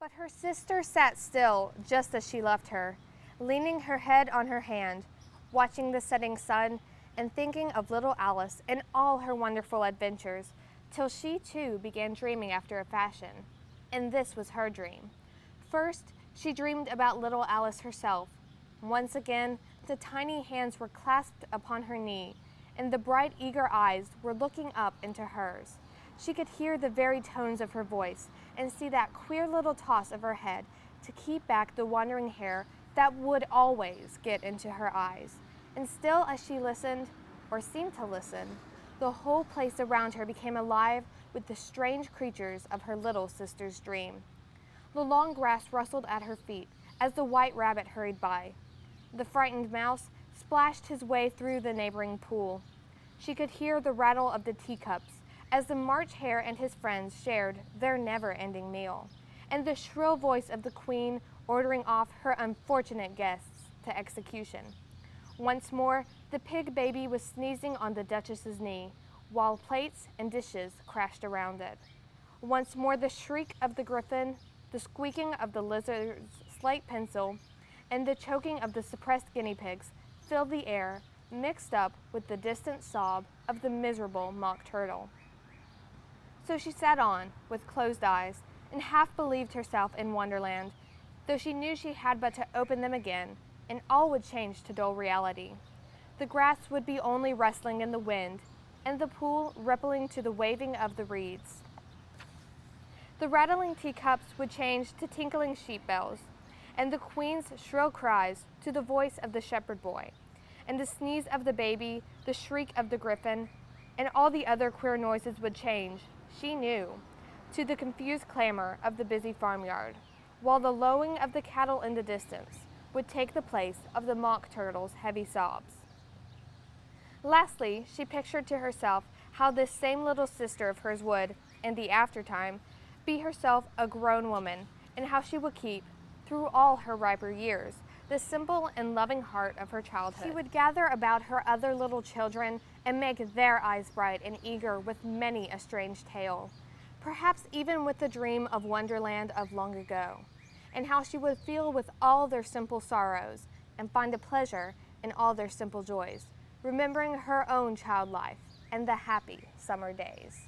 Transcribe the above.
But her sister sat still just as she left her, leaning her head on her hand, watching the setting sun and thinking of little Alice and all her wonderful adventures, till she too began dreaming after a fashion. And this was her dream. First, she dreamed about little Alice herself. Once again, the tiny hands were clasped upon her knee, and the bright, eager eyes were looking up into hers. She could hear the very tones of her voice and see that queer little toss of her head to keep back the wandering hair that would always get into her eyes. And still as she listened, or seemed to listen, the whole place around her became alive with the strange creatures of her little sister's dream. The long grass rustled at her feet as the white rabbit hurried by. The frightened mouse splashed his way through the neighboring pool. She could hear the rattle of the teacups as the March Hare and his friends shared their never-ending meal, and the shrill voice of the Queen ordering off her unfortunate guests to execution. Once more, the pig baby was sneezing on the Duchess's knee, while plates and dishes crashed around it. Once more, the shriek of the griffin, the squeaking of the lizard's slate pencil, and the choking of the suppressed guinea pigs filled the air, mixed up with the distant sob of the miserable mock turtle. So she sat on, with closed eyes, and half believed herself in Wonderland, though she knew she had but to open them again, and all would change to dull reality. The grass would be only rustling in the wind, and the pool rippling to the waving of the reeds. The rattling teacups would change to tinkling sheep bells, and the Queen's shrill cries to the voice of the shepherd boy, and the sneeze of the baby, the shriek of the griffin, and all the other queer noises would change, she knew, to the confused clamor of the busy farmyard, while the lowing of the cattle in the distance would take the place of the mock turtle's heavy sobs. Lastly, she pictured to herself how this same little sister of hers would, in the aftertime, be herself a grown woman, and how she would keep, through all her riper years, the simple and loving heart of her childhood. She would gather about her other little children and make their eyes bright and eager with many a strange tale, perhaps even with the dream of Wonderland of long ago, and how she would feel with all their simple sorrows and find a pleasure in all their simple joys, remembering her own child life and the happy summer days.